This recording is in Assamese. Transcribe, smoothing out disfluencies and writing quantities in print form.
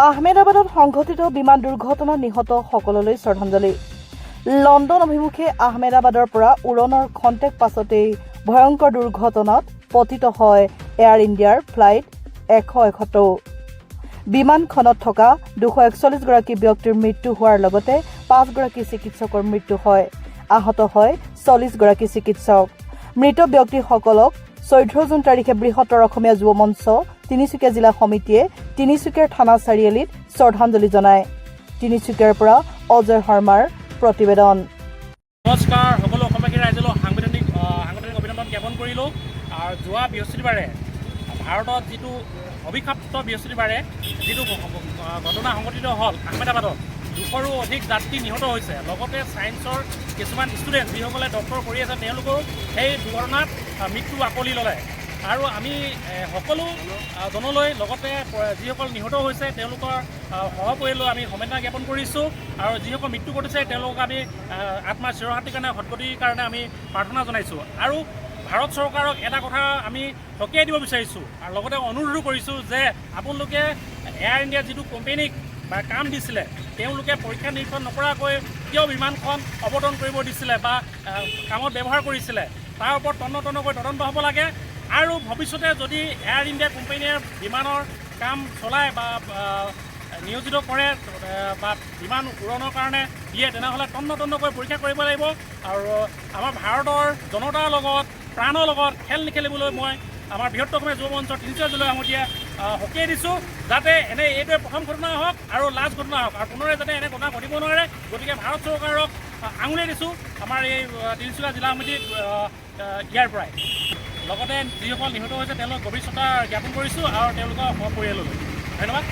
আহমেদাবাদত সংঘটিত বিমান দুৰ্ঘটনাত নিহত সকললৈ শ্ৰদ্ধাঞ্জলি। লণ্ডন অভিমুখে আহমেদাবাদৰ পৰা উৰণৰ খন্তেক পাছতেই ভয়ংকৰ দুৰ্ঘটনাত পতিত হয় এয়াৰ ইণ্ডিয়াৰ ফ্লাইট 171। বিমানখনত থকা 241 গৰাকী ব্যক্তিৰ মৃত্যু হোৱাৰ লগতে 5 গৰাকী চিকিৎসকৰ মৃত্যু হয়। আহত হয় 40 গৰাকী চিকিৎসক। মৃত ব্যক্তিসকলক 14 জুন তাৰিখে বৃহত্তৰ অসমীয়া যুৱ মঞ্চ তিনিচুকীয়া জিলা সমিতিয়ে তিনিচুকীয়াৰ থানা চাৰিআলিত শ্ৰদ্ধাঞ্জলি জনায়। তিনিচুকীয়াৰ পৰা অজয় শৰ্মাৰ প্ৰতিবেদন। নমস্কাৰ, সকলো অসমবাসী ৰাইজলৈ সাংবিধানিক অভিনন্দন জ্ঞাপন কৰিলোঁ। আৰু যোৱা বৃহস্পতিবাৰে ভাৰতত যিটো অভিশপ্ত বৃহস্পতিবাৰে যিটো ঘটনা সংঘটিত হ'ল আহমেদাবাদত 200ৰো অধিক যাত্ৰী নিহত হৈছে। লগতে ছায়েন্সৰ কিছুমান ষ্টুডেণ্ট যিসকলে ডক্টৰ কৰি আছে তেওঁলোকেও সেই দুৰ্ঘটনাত মৃত্যু আকোৱালি ল'লে। আৰু আমি সকলো জনলৈ লগতে যিসকল নিহত হৈছে তেওঁলোকৰ সহপৰিয়াললৈ আমি সমবেদনা জ্ঞাপন কৰিছোঁ। আৰু যিসকল মৃত্যু ঘটিছে তেওঁলোকক আমি আত্মাৰ চিৰশান্তিৰ কাৰণে সদ্গতিৰ কাৰণে আমি প্ৰাৰ্থনা জনাইছোঁ। আৰু ভাৰত চৰকাৰক এটা কথা আমি সকীয়াই দিব বিচাৰিছোঁ আৰু লগতে অনুৰোধো কৰিছোঁ যে আপোনালোকে এয়াৰ ইণ্ডিয়া যিটো কোম্পানীক বা কাম দিছিলে তেওঁলোকে পৰীক্ষা নিৰীক্ষণ নকৰাকৈ কিয় বিমানখন অৱতৰণ কৰিব দিছিলে বা কামত ব্যৱহাৰ কৰিছিলে তাৰ ওপৰত তন্নকৈ তদন্ত হ'ব লাগে। আৰু ভৱিষ্যতে যদি এয়াৰ ইণ্ডিয়া কোম্পানীয়ে বিমানৰ কাম চলায় বা নিয়োজিত কৰে বা বিমান উৰণৰ কাৰণে দিয়ে তেনেহ'লে তন্নকৈ পৰীক্ষা কৰিব লাগিব। আৰু আমাৰ ভাৰতৰ জনতাৰ লগত প্ৰাণৰ লগত খেল নেখেলিবলৈ মই আমাৰ বৃহত্তৰ অসমীয়া যুৱ মঞ্চৰ তিনিচুকীয়া জিলা সমিতিয়ে সকীয়াই দিছোঁ যাতে এইটোৱে প্ৰথম ঘটনা হওক আৰু লাষ্ট ঘটনা হওক আৰু পুনৰে যাতে এনে ঘটনা ঘটিব নোৱাৰে। গতিকে ভাৰত চৰকাৰক আঙুলিয়াই দিছোঁ আমাৰ এই তিনিচুকীয়া জিলা সমিতিক ইয়াৰ পৰাই। লগতে যিসকল নিহত হৈছে তেওঁলোকক গভীৰ শ্ৰদ্ধা জ্ঞাপন কৰিছোঁ আৰু তেওঁলোকৰ সপৰিয়াললৈ ধন্যবাদ।